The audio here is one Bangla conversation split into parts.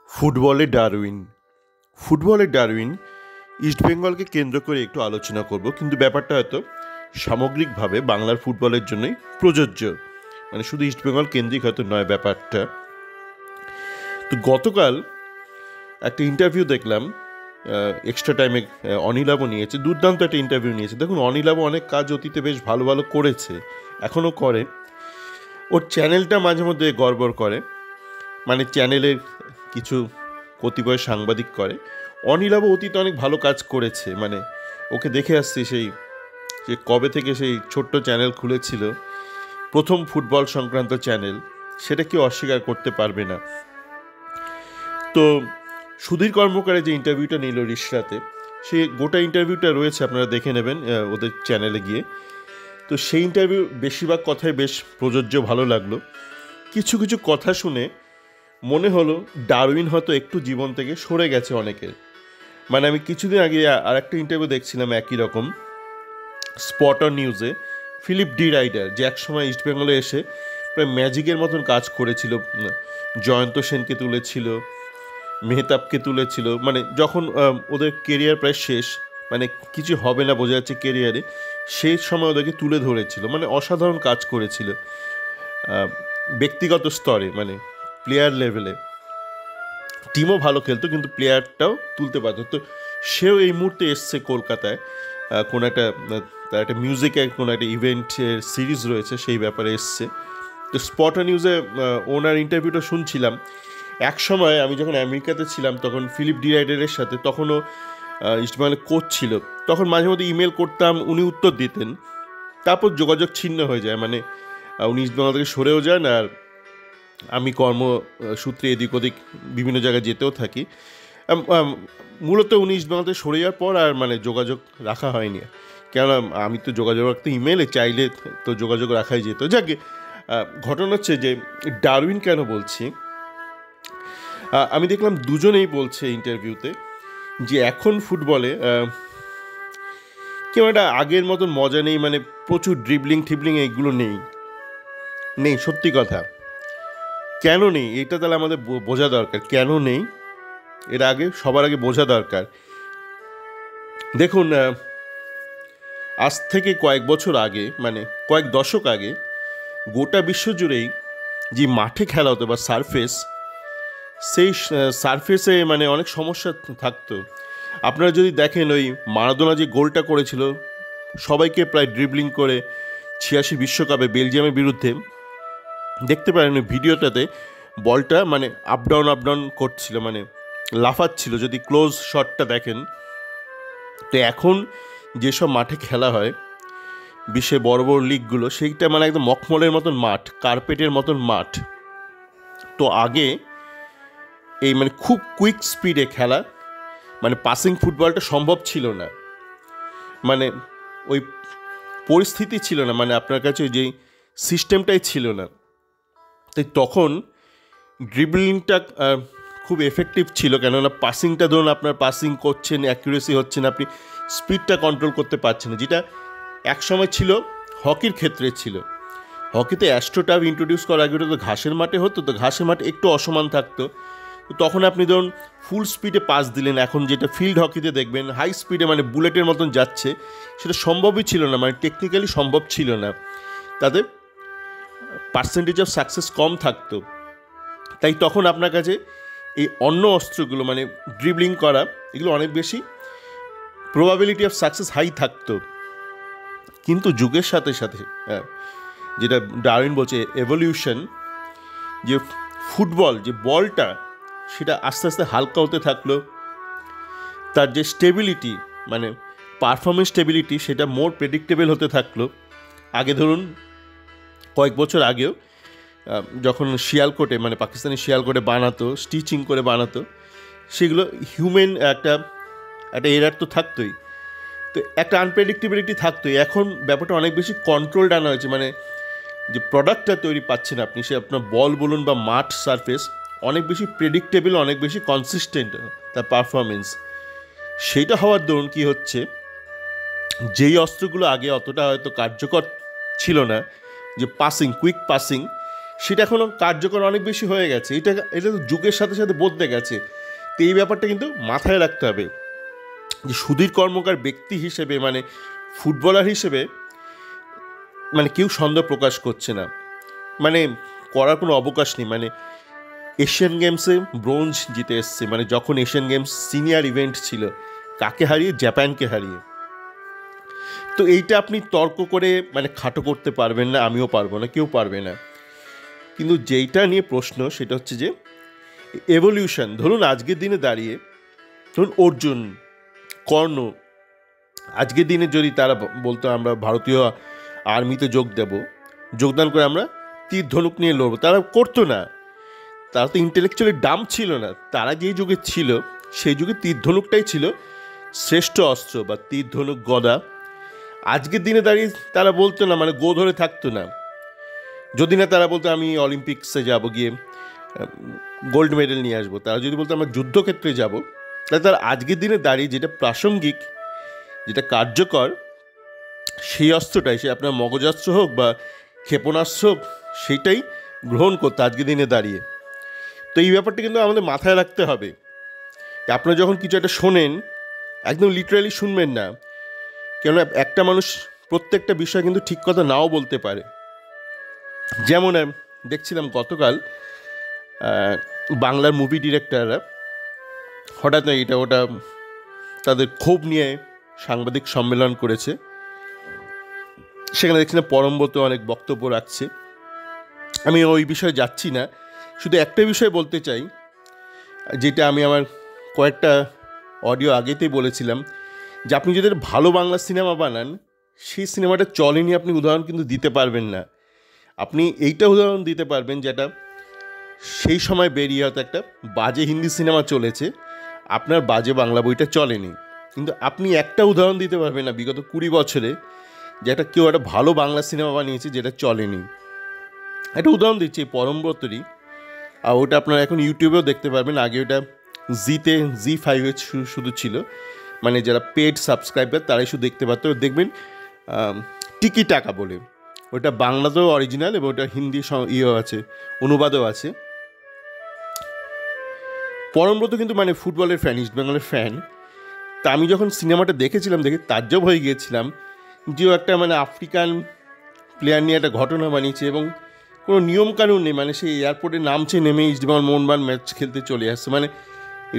ফুটবলের ডারউইন ইস্টবেঙ্গলকে কেন্দ্র করে একটু আলোচনা করব, কিন্তু ব্যাপারটা হয়তো সামগ্রিকভাবে বাংলার ফুটবলের জন্যই প্রযোজ্য, মানে শুধু ইস্টবেঙ্গল কেন্দ্রিক হয়তো নয় ব্যাপারটা। তো গতকাল একটা ইন্টারভিউ দেখলাম, এক্সট্রা টাইমে অনিলাভ নিয়েছে, দুর্দান্ত একটা ইন্টারভিউ নিয়েছে। দেখুন, অনিলাভ অনেক কাজ অতীতে বেশ ভালো ভালো করেছে, এখনও করে। ওর চ্যানেলটা মাঝে মধ্যে গড়বড় করে, মানে চ্যানেলের কিছু কতিপয় সাংবাদিক করে। অনিলাভও অতীতে অনেক ভালো কাজ করেছে, মানে ওকে দেখে আসছি সেই যে কবে থেকে সেই ছোট্ট চ্যানেল খুলেছিল, প্রথম ফুটবল সংক্রান্ত চ্যানেল, সেটা কেউ অস্বীকার করতে পারবে না। তো সুধীর কর্মকারের যে ইন্টারভিউটা নিল রিশরাতে, সে গোটা ইন্টারভিউটা রয়েছে, আপনারা দেখে নেবেন ওদের চ্যানেলে গিয়ে। তো সেই ইন্টারভিউ বেশিরভাগ কথাই বেশ প্রযোজ্য, ভালো লাগলো। কিছু কিছু কথা শুনে মনে হলো ডারউইন হয়তো একটু জীবন থেকে সরে গেছে অনেকের। মানে আমি কিছুদিন আগে আর একটা ইন্টারভিউ দেখছিলাম একই রকম, স্পট অন নিউজে। ফিলিপ ডি রাইডার, যে একসময় ইস্টবেঙ্গলে এসে প্রায় ম্যাজিকের মতন কাজ করেছিল, জয়ন্ত সেনকে তুলেছিল, মেহতাবকে তুলেছিল, মানে যখন ওদের কেরিয়ার প্রায় শেষ, মানে কিছু হবে না বোঝা যাচ্ছে কেরিয়ারে, সেই সময় ওদেরকে তুলে ধরেছিল, মানে অসাধারণ কাজ করেছিল ব্যক্তিগত স্তরে, মানে প্লেয়ার লেভেলে। টিমও ভালো খেলতো, কিন্তু প্লেয়ারটাও তুলতে পারতো। তো সেও এই মুহূর্তে এসছে কলকাতায়, কোনো একটা তার একটা মিউজিকের কোনো একটা ইভেন্টের সিরিজ রয়েছে, সেই ব্যাপারে এসছে। তো স্পট নিউজে ওনার ইন্টারভিউটা শুনছিলাম। এক সময় আমি যখন আমেরিকাতে ছিলাম, তখন ফিলিপ ডি রাইডারের সাথে, তখনও ইস্টবেঙ্গলের কোচ ছিল, তখন মাঝে মধ্যে ইমেল করতাম, উনি উত্তর দিতেন। তারপর যোগাযোগ ছিন্ন হয়ে যায়, মানে উনি ইস্টবেঙ্গল থেকে সরেও যান, আর আমি কর্মসূত্রে এদিক ওদিক বিভিন্ন জায়গায় যেতেও থাকি। মূলত উনি ইস্টবেঙ্গল থেকে সরে যাওয়ার পর আর মানে যোগাযোগ রাখা হয়নি, কেননা আমি তো যোগাযোগ রাখতে ইমেলে চাইলে তো যোগাযোগ রাখাই যেত। যাকে ঘটনা হচ্ছে যে ডারউইন কেন বলছি, আমি দেখলাম দুজনেই বলছে ইন্টারভিউতে যে এখন ফুটবলে কেউ একটা আগের মতন মজা নেই, মানে প্রচুর ড্রিবলিং এইগুলো নেই, সত্যি কথা। কেন নেই এটা তাহলে আমাদের বোঝা দরকার, কেন নেই সবার আগে বোঝা দরকার। দেখুন, আজ থেকে কয়েক বছর আগে, মানে কয়েক দশক আগে, গোটা বিশ্বজুড়েই যে মাঠে খেলা হতো বা সারফেস, সেই সারফেসে মানে অনেক সমস্যা থাকতো। আপনারা যদি দেখেন, ওই মারাদোনা যে গোলটা করেছিল, সবাইকে প্রায় ড্রিবলিং করে 86 বিশ্বকাপে বেলজিয়ামের বিরুদ্ধে, দেখতে পারেন ওই ভিডিওটাতে বলটা মানে আপ ডাউন করছিল, মানে লাফাচ্ছিল, যদি ক্লোজ শটটা দেখেন। তো এখন যেসব মাঠে খেলা হয় বিশ্বের বড় বড় লিগগুলো, সেইটা মানে একদম মখমলের মতন মাঠ, কার্পেটের মতন মাঠ। তো আগে এই মানে খুব কুইক স্পিডে খেলা, মানে পাসিং ফুটবলটা সম্ভব ছিল না, মানে ওই পরিস্থিতি ছিল না, মানে আপনার কাছে ওই যেই সিস্টেমটাই ছিল না। তাই তখন ড্রিবলিংটা খুব এফেক্টিভ ছিল, কেননা পাসিংটা ধরুন আপনার পাসিং করছেন, অ্যাকুরেসি হচ্ছে না, আপনি স্পিডটা কন্ট্রোল করতে পারছেন না, যেটা একসময় ছিল হকির ক্ষেত্রে ছিল। হকিতে অ্যাস্ট্রোটার্ফ ইন্ট্রোডিউস করার আগে তো ঘাসের মাঠে হতো, তো ঘাসের মাঠে একটু অসমান থাকতো, তো তখন আপনি ধরুন ফুল স্পিডে পাস দিলেন। এখন যেটা ফিল্ড হকিতে দেখবেন হাই স্পিডে, মানে বুলেটের মতন যাচ্ছে, সেটা সম্ভবই ছিল না, মানে টেকনিক্যালি সম্ভব ছিল না, তাতে পার্সেন্টেজ অফ সাকসেস কম থাকতো। তাই তখন আপনার কাছে এই অন্য অস্ত্রগুলো, মানে ড্রিবলিং করা, এগুলো অনেক বেশি প্রবাবিলিটি অফ সাকসেস হাই থাকতো। কিন্তু যুগের সাথে সাথে যেটা ডারউইন বলছে এভলিউশন, যে ফুটবল যে বলটা, সেটা আস্তে আস্তে হালকা হতে থাকলো, তার যে স্টেবিলিটি, মানে পারফরমেন্স স্টেবিলিটি, সেটা মোর প্রেডিক্টেবল হতে থাকলো। আগে ধরুন কয়েক বছর আগেও যখন শিয়ালকোটে, মানে পাকিস্তানি শিয়ালকোটে বানাতো, স্টিচিং করে বানাতো, সেগুলো হিউম্যান একটা এরার তো থাকতোই, তো একটা আনপ্রেডিক্টেবিলিটি থাকতোই। এখন ব্যাপারটা অনেক বেশি কন্ট্রোলড আনা হয়েছে, মানে যে প্রোডাক্টটা তৈরি পাচ্ছেন আপনি, সে আপনার বল বলুন বা মাঠ সারফেস, অনেক বেশি প্রেডিক্টেবল, অনেক বেশি কনসিস্টেন্ট তার পারফরমেন্স। সেইটা হওয়ার দরুন কী হচ্ছে, যেই অস্ত্রগুলো আগে অতটা হয়তো কার্যকর ছিল না, যে পাসিং, কুইক পাসিং, সেটা এখনও কার্যকর অনেক বেশি হয়ে গেছে। এটা এটা তো যুগের সাথে সাথে বদলে গেছে। তো এই ব্যাপারটা কিন্তু মাথায় রাখতে হবে যে সুধীর কর্মকার ব্যক্তি হিসেবে মানে ফুটবলার হিসেবে মানে কেউ সন্দেহ প্রকাশ করছে না, মানে করার কোনো অবকাশ নেই। মানে এশিয়ান গেমসে ব্রোঞ্জ জিতে এসছে, মানে যখন এশিয়ান গেমস সিনিয়র ইভেন্ট ছিল, কাকে হারিয়ে? জাপানকে হারিয়ে। তো এইটা আপনি তর্ক করে মানে খাটো করতে পারবেন না, আমিও পারবো না, কেউ পারবে না। কিন্তু যেইটা নিয়ে প্রশ্ন সেটা হচ্ছে যে এভলিউশন। ধরুন আজকের দিনে দাঁড়িয়ে ধরুন অর্জুন, কর্ণ, আজকের দিনে যদি তারা বলতো আমরা ভারতীয় আর্মিতে যোগদান করে আমরা তীর ধনুক নিয়ে লড়বো, তারা করতো না। তারা তো ইন্টেলেকচুয়ালি ডাম ছিল না। তারা যেই যুগে ছিল সেই যুগে তীর ধনুকটাই ছিল শ্রেষ্ঠ অস্ত্র, বা তীর ধনুক, গদা। আজকের দিনে দাঁড়িয়ে তারা বলতো না, মানে গো ধরে থাকতো না, যদি না তারা বলতো আমি অলিম্পিক্সে যাব, গিয়ে গোল্ড মেডেল নিয়ে আসবো। তারা যদি বলতো আমরা যুদ্ধক্ষেত্রে যাব, তাহলে তারা আজকের দিনে দাঁড়িয়ে যেটা প্রাসঙ্গিক, যেটা কার্যকর, সেই অস্ত্রটাই, সে আপনার মগজাস্ত্র হোক বা ক্ষেপণাস্ত্র হোক, সেইটাই গ্রহণ করতো আজকের দিনে দাঁড়িয়ে। তো এই ব্যাপারটা কিন্তু আমাদের মাথায় রাখতে হবে। আপনারা যখন কিছু একটা শোনেন, একদম লিটারালি শুনবেন না, কেননা একটা মানুষ প্রত্যেকটা বিষয় কিন্তু ঠিক কথা নাও বলতে পারে। যেমন দেখছিলাম গতকাল বাংলার মুভি ডিরেক্টররা হঠাৎ এটা ওটা তাদের ক্ষোভ নিয়ে সাংবাদিক সম্মেলন করেছে। সেখানে দেখছিলাম পরমব্রত অনেক বক্তব্য রাখছে। আমি ওই বিষয়ে যাচ্ছি না, শুধু একটা বিষয় বলতে চাই, যেটা আমি আমার কয়েকটা অডিও আগেতেই বলেছিলাম, যে আপনি যদি ভালো বাংলা সিনেমা বানান, সেই সিনেমাটা চলেনি আপনি উদাহরণ কিন্তু দিতে পারবেন না। আপনি এইটা উদাহরণ দিতে পারবেন যেটা সেই সময় বেরিয়ে হয়তো একটা বাজে হিন্দি সিনেমা চলেছে, আপনার বাজে বাংলা বইটা চলেনি। কিন্তু আপনি একটা উদাহরণ দিতে পারবেন না বিগত 20 বছরে যে একটা কেউ একটা ভালো বাংলা সিনেমা বানিয়েছে যেটা চলেনি। একটা উদাহরণ দিচ্ছি, পরমব্রতরই, আর ওটা আপনারা এখন ইউটিউবেও দেখতে পারবেন। আগে ওটা জি5 শুধু ছিল, মানে যারা পেড সাবস্ক্রাইবার তারাই শুধু দেখতে পারতো। দেখবেন টিকি টাকা বলে, ওটা বাংলাতেও অরিজিনাল এবং ওটা হিন্দি ইয়েও আছে, অনুবাদও আছে। পরমব্রত কিন্তু মানে ফুটবলের ফ্যান, ইস্ট বেঙ্গলের ফ্যান। তা আমি যখন সিনেমাটা দেখেছিলাম, দেখে তাজ্জব হয়ে গিয়েছিলাম যে ও একটা মানে আফ্রিকান প্লেয়ার নিয়ে একটা ঘটনা বানিয়েছে এবং কোনো নিয়মকানুন নেই। মানে সেই এয়ারপোর্টে নামছে, নেমে ইস্টবেঙ্গল মোহনবাগান ম্যাচ খেলতে চলে আসছে, মানে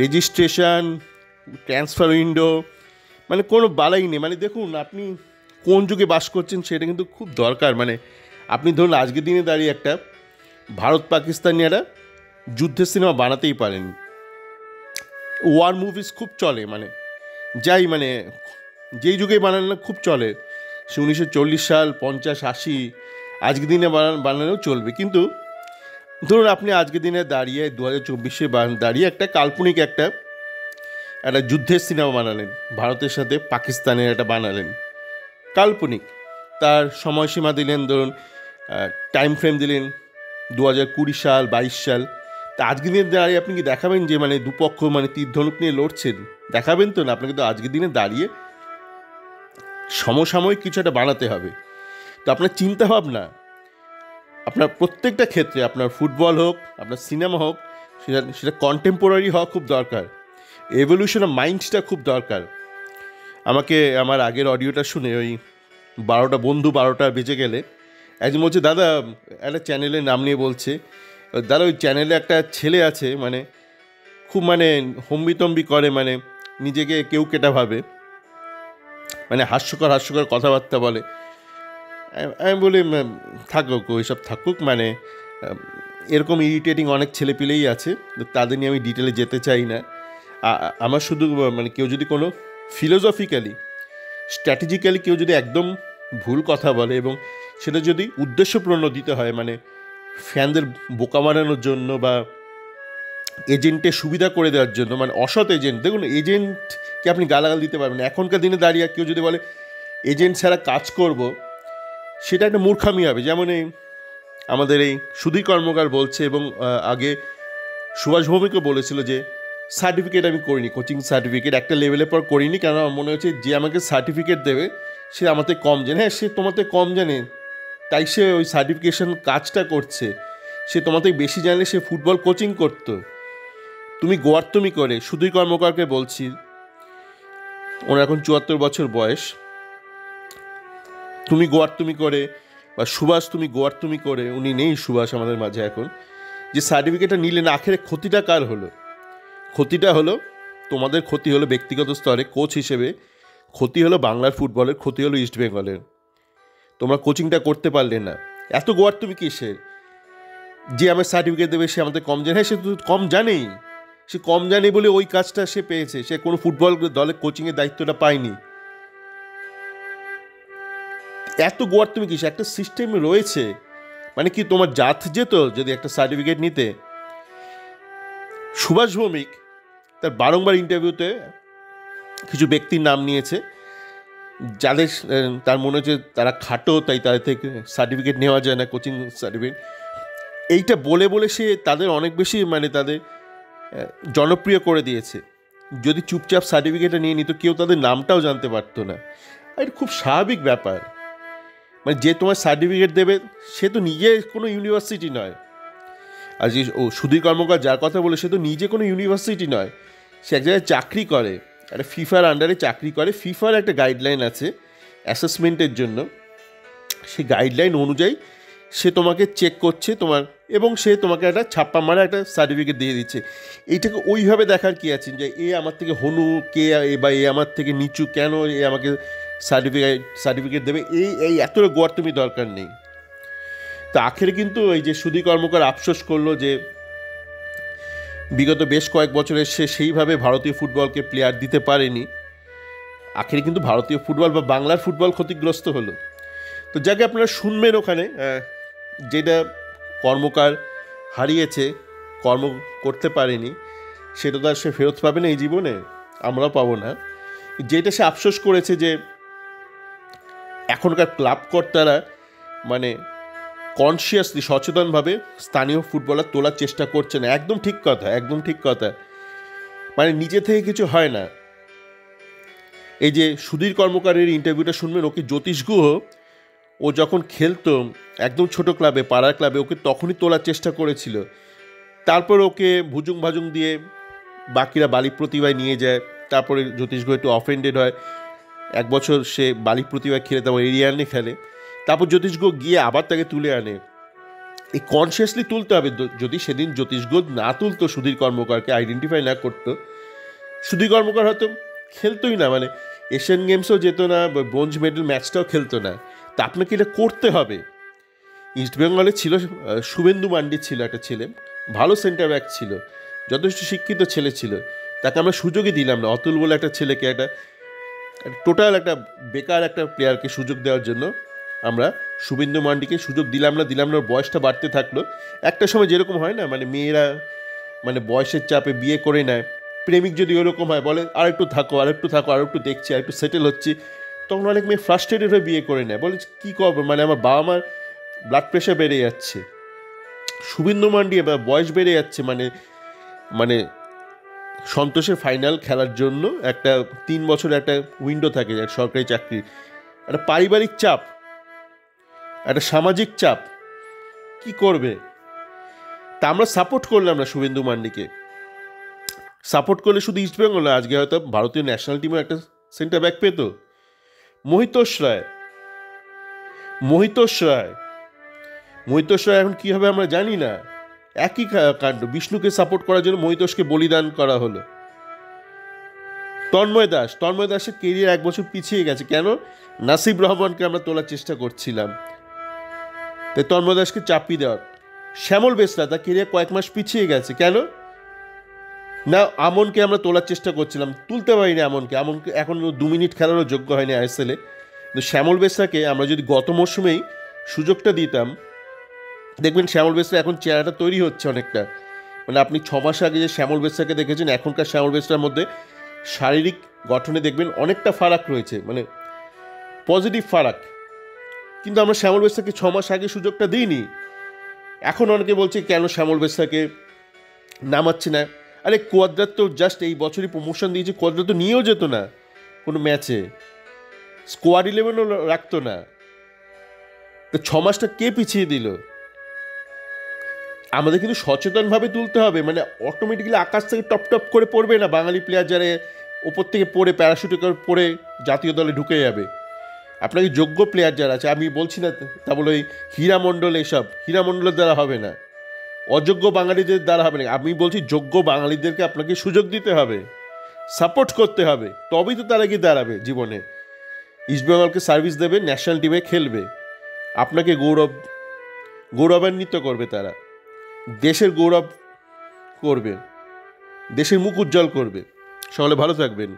রেজিস্ট্রেশন, ট্রান্সফার উইন্ডো, মানে কোনো বালাই নেই। মানে দেখুন আপনি কোন যুগে বাস করছেন সেটা কিন্তু খুব দরকার। মানে আপনি ধরুন আজকের দিনে দাঁড়িয়ে একটা ভারত পাকিস্তান নিয়ে একটা যুদ্ধের সিনেমা বানাতেই পারেন। ওয়ার মুভিজ খুব চলে, মানে মানে যেই যুগে বানানো খুব চলে, সে 1940 সাল, 50, 80, আজকের দিনে বানালেও চলবে। কিন্তু ধরুন আপনি আজকের দিনে দাঁড়িয়ে 2024-এ দাঁড়িয়ে একটা কাল্পনিক একটা যুদ্ধের সিনেমা বানালেন, ভারতের সাথে পাকিস্তানের একটা বানালেন কাল্পনিক, তার সময়সীমা দিলেন, ধরুন টাইম ফ্রেম দিলেন 2020 সাল, 22 সাল। তা আজকের দিনে দাঁড়িয়ে আপনি কি দেখাবেন যে মানে দুপক্ষ মানে তীর ধনুক নিয়ে লড়ছেন? দেখাবেন তো না। আপনাকে তো আজকের দিনে দাঁড়িয়ে সমসাময়িক কিছু একটা বানাতে হবে। তো আপনার চিন্তাভাবনা আপনার প্রত্যেকটা ক্ষেত্রে, আপনার ফুটবল হোক, আপনার সিনেমা হোক, সেটা কন্টেম্পোরারি হওয়া খুব দরকার। এভলিউশন অফ মাইন্ডটা খুব দরকার। আমাকে আমার আগের অডিওটা শুনে ওই 12টা বেজে গেলে একজন বলছে, দাদা একটা চ্যানেলের নাম নিয়ে বলছে, দাদা ওই চ্যানেলে একটা ছেলে আছে, মানে খুব মানে হম্বিতম্বি করে, মানে নিজেকে কেউ কেটা ভাবে, মানে হাস্যকর কথাবার্তা বলে। আমি বলি থাকুক, ওইসব থাকুক, মানে এরকম ইরিটেটিং অনেক ছেলেপিলেই আছে, তাদের নিয়ে আমি ডিটেলে যেতে চাই না। আমার শুধু মানে কেউ যদি কোনো ফিলোসফিক্যালি, স্ট্র্যাটেজিক্যালি কেউ যদি একদম ভুল কথা বলে এবং সেটা যদি উদ্দেশ্যপ্রণোদিত হয়, মানে ফ্যানদের বোকা বানানোর জন্য বা এজেন্টের সুবিধা করে দেওয়ার জন্য, মানে অসৎ এজেন্ট। দেখুন এজেন্টকে আপনি গালাগাল দিতে পারবেন না। এখনকার দিনে দাঁড়িয়ে কেউ যদি বলে এজেন্ট ছাড়া কাজ করব, সেটা একটা মূর্খামি হবে। যেমন এই আমাদের এই সুধীর কর্মকার বলছে, এবং আগে সুভাষ ভৌমিকও বলেছিল যে সার্টিফিকেট আমি করিনি, কোচিং সার্টিফিকেট একটা লেভেলের পর করিনি, কারণ আমার মনে হচ্ছে যে আমাকে সার্টিফিকেট দেবে সে আমার থেকে কম জানে। হ্যাঁ, সে তোমার থেকে কম জানে, তাই সে ওই সার্টিফিকেশন কাজটা করছে। সে তোমার থেকে বেশি জানলে সে ফুটবল কোচিং করতো। তুমি গোয়ার্তুমি করে, সুধীর কর্মকারকে বলছি, ওনার এখন 74 বছর বয়স, তুমি গোয়ার্তুমি করে বা সুভাষ তুমি গোয়ার্তুমি করে, উনি নেই সুভাষ আমাদের মাঝে এখন, যে সার্টিফিকেটটা নিলেন, আখেরে ক্ষতিটা কার হলো? ক্ষতিটা হলো তোমাদের, ক্ষতি হলো ব্যক্তিগত স্তরে কোচ হিসেবে, ক্ষতি হলো বাংলার ফুটবলের, ক্ষতি হলো ইস্ট বেঙ্গলের। তোমরা কোচিংটা করতে পারলে না। এত গোয়ার্তুমি কিসের? যে আমার সার্টিফিকেট দেবে সে আমাদের কম জানে? হ্যাঁ, সে তো কম জানেই, সে কম জানে বলে ওই কাজটা সে পেয়েছে, সে কোনো ফুটবল দলের কোচিংয়ের দায়িত্বটা পায়নি। এত গোয়ার্তুমি কিসে? একটা সিস্টেম রয়েছে। মানে কি তোমার জাত যেত যদি একটা সার্টিফিকেট নিতে? সুভাষ ভৌমিক তার বারংবার ইন্টারভিউতে কিছু ব্যক্তির নাম নিয়েছে যাদের তার মনে হচ্ছে তারা খাটো, তাই তাদের থেকে সার্টিফিকেট নেওয়া যায় না, কোচিং সার্টিফিকেট। এইটা বলে বলে সে তাদের অনেক বেশি মানে তাদের জনপ্রিয় করে দিয়েছে। যদি চুপচাপ সার্টিফিকেটটা নিয়ে নিত, কেউ তাদের নামটাও জানতে পারতো না। আর এটা খুব স্বাভাবিক ব্যাপার। মানে যে তোমার সার্টিফিকেট দেবে সে তো নিজে কোনো ইউনিভার্সিটি নয়। আর যে সুধীর কর্মকার যার কথা বলে, সে তো নিজে কোনো ইউনিভার্সিটি নয়, সে এক জায়গায় চাকরি করে, একটা ফিফার আন্ডারে চাকরি করে। ফিফার একটা গাইডলাইন আছে অ্যাসেসমেন্টের জন্য, সেই গাইডলাইন অনুযায়ী সে তোমাকে চেক করছে তোমার, এবং সে তোমাকে একটা ছাপ্পা মারা একটা সার্টিফিকেট দিয়ে দিচ্ছে। এইটাকে ওইভাবে দেখার কি আছে যে এ আমার থেকে হনু, কে বা এ আমার থেকে নিচু, কেন এ আমাকে সার্টিফিকেট দেবে? এই এতটা গোয়ার তুমি দরকার নেই। তা আখেরে কিন্তু এই যে সুধীর কর্মকার আফসোস করলো যে বিগত বেশ কয়েক বছরে সে সেইভাবে ভারতীয় ফুটবলকে প্লেয়ার দিতে পারেনি। আখেরে কিন্তু ভারতীয় ফুটবল বা বাংলার ফুটবল ক্ষতিগ্রস্ত হলো। তো যাকে আপনারা শুনবেন ওখানে, যেটা কর্মকার হারিয়েছে, কর্ম করতে পারেনি, সেটা তো আর সে ফেরত পাবে না এই জীবনে, আমরাও পাবো না। যেটা সে আফসোস করেছে যে এখনকার ক্লাব কর্তারা মানে কনসিয়াসলি, সচেতনভাবে স্থানীয় ফুটবলার তোলার চেষ্টা করছে না। একদম ঠিক কথা, একদম ঠিক কথা। মানে নিজে থেকে কিছু হয় না। এই যে সুধীর কর্মকারের ইন্টারভিউটা শুনবেন, ওকে জ্যোতিষ গুহ, ও যখন খেলতো একদম ছোট ক্লাবে, পাড়ার ক্লাবে, ওকে তখনই তোলার চেষ্টা করেছিল। তারপর ওকে ভুজুং ভাজুং দিয়ে বাকিরা বালিক প্রতিভায় নিয়ে যায়। তারপরে জ্যোতিষ গুহ একটু অফেন্ডেড হয়, এক বছর সে বালিক প্রতিভায় খেলে, তারপর এরিয়ানে খেলে, তারপর জ্যোতিষ গুহ গিয়ে আবার তাকে তুলে আনে। এই কনসিয়াসলি তুলতে হবে। যদি সেদিন জ্যোতিষ গুহ না তুলতো, সুধীর কর্মকারকে আইডেন্টিফাই না করতো, সুধীর কর্মকার হয়তো খেলতোই না, মানে এশিয়ান গেমসও যেত না, ব্রোঞ্জ মেডেল ম্যাচটাও খেলতো না। তা আপনাকে এটা করতে হবে। ইস্টবেঙ্গলে ছিল শুভেন্দু মান্ডি, ছিল একটা ছেলে, ভালো সেন্টার ব্যাক ছিল, যথেষ্ট শিক্ষিত ছেলে ছিল, তাকে আমরা সুযোগই দিলাম না। অতুল বলে একটা ছেলেকে, একটা টোটাল একটা বেকার একটা প্লেয়ারকে সুযোগ দেওয়ার জন্য আমরা শুভেন্দু মান্ডিকে সুযোগ দিলাম না। বয়সটা বাড়তে থাকলো। একটা সময় যেরকম হয় না, মানে মেয়েরা মানে বয়সের চাপে বিয়ে করে নেয়, প্রেমিক যদি ওরকম হয়, বলে আর একটু থাকো, আর একটু দেখছি, আর একটু সেটেল হচ্ছি, তখন অনেক মেয়ে ফ্রাস্ট্রেটেড হয়ে বিয়ে করে নেয়, বলে কী করবো, মানে আমার বাবা মার ব্লাড প্রেশার বেড়ে যাচ্ছে। শুভেন্দু মান্ডি এবার বয়স বেড়ে যাচ্ছে, মানে মানে সন্তোষের ফাইনাল খেলার জন্য একটা 3 বছরের একটা উইন্ডো থাকে সরকারি চাকরি, একটা পারিবারিক চাপ, একটা সামাজিক চাপ, কি করবে? তা আমরা সাপোর্ট করলাম না শুভেন্দু মান্ডিকে। সাপোর্ট করলে শুধু ইস্টবেঙ্গল না, আজকে হয়তো ভারতীয় ন্যাশনাল টিমেও একটা সেন্টার ব্যাক পেত। মহিতোষ রায় এখন কী হবে আমরা জানি না। একই কাণ্ড, বিষ্ণুকে সাপোর্ট করার জন্য মহিতোষকে বলিদান করা হলো। তন্ময় দাসের কেরিয়ার 1 বছর পিছিয়ে গেছে কেন? নাসিব রহমানকে আমরা তোলার চেষ্টা করছিলাম, তাই তন্ময় দাসকে চাপিয়ে দেওয়ার। শ্যামল বেসরা, তার কেরিয়ার কয়েক মাস পিছিয়ে গেছে কেন? না, আমনকে আমরা তোলার চেষ্টা করছিলাম, তুলতে পারিনি আমনকে এখন 2 মিনিট খেলারও যোগ্য হয়নি আইএসএলে। কিন্তু শ্যামল বেসরাকে আমরা যদি গত মরশুমেই সুযোগটা দিতাম, দেখবেন শ্যামল বেসরা এখন চেহারাটা তৈরি হচ্ছে অনেকটা। মানে আপনি 6 মাস আগে যে শ্যামল বেসরাকে দেখেছেন, এখনকার শ্যামল বেসরার মধ্যে শারীরিক গঠনে দেখবেন অনেকটা ফারাক রয়েছে, মানে পজিটিভ ফারাক। কিন্তু আমরা শ্যামল বেসরাকে 6 মাস আগে সুযোগটা দিইনি। এখন অনেকে বলছে কেন শ্যামল বেসরাকে নামাচ্ছে না। আরে কোয়াদ্রাত তো জাস্ট এই বছরই প্রমোশন দিয়েছে, কোয়াদ্রাত তো নিয়েও যেত না কোনো ম্যাচে, স্কোয়াড 11ও রাখতো না। তো 6 মাসটা কে পিছিয়ে দিল? আমাদের কিন্তু সচেতনভাবে তুলতে হবে, মানে অটোমেটিক্যালি আকাশ থেকে টপ টপ করে পড়বে না বাঙালি প্লেয়ার যারা ওপর থেকে পড়ে প্যারাশুটে করে পড়ে জাতীয় দলে ঢুকে যাবে। আপনাকে যোগ্য প্লেয়ার যারা আছে, আমি বলছি না তা বলে ওই হীরামণ্ডল, এসব হীরামণ্ডলের দ্বারা হবে না, অযোগ্য বাঙালিদের দ্বারা হবে না। আমি বলছি যোগ্য বাঙালিদেরকে আপনাকে সুযোগ দিতে হবে, সাপোর্ট করতে হবে, তবেই তো তারা গিয়ে দাঁড়াবে জীবনে, ইস্টবেঙ্গলকে সার্ভিস দেবে, ন্যাশনাল টিমে খেলবে, আপনাকে গৌরবান্বিত করবে, তারা দেশের গৌরব করবে, দেশের মুখ উজ্জ্বল করবে। সকলে ভালো থাকবেন।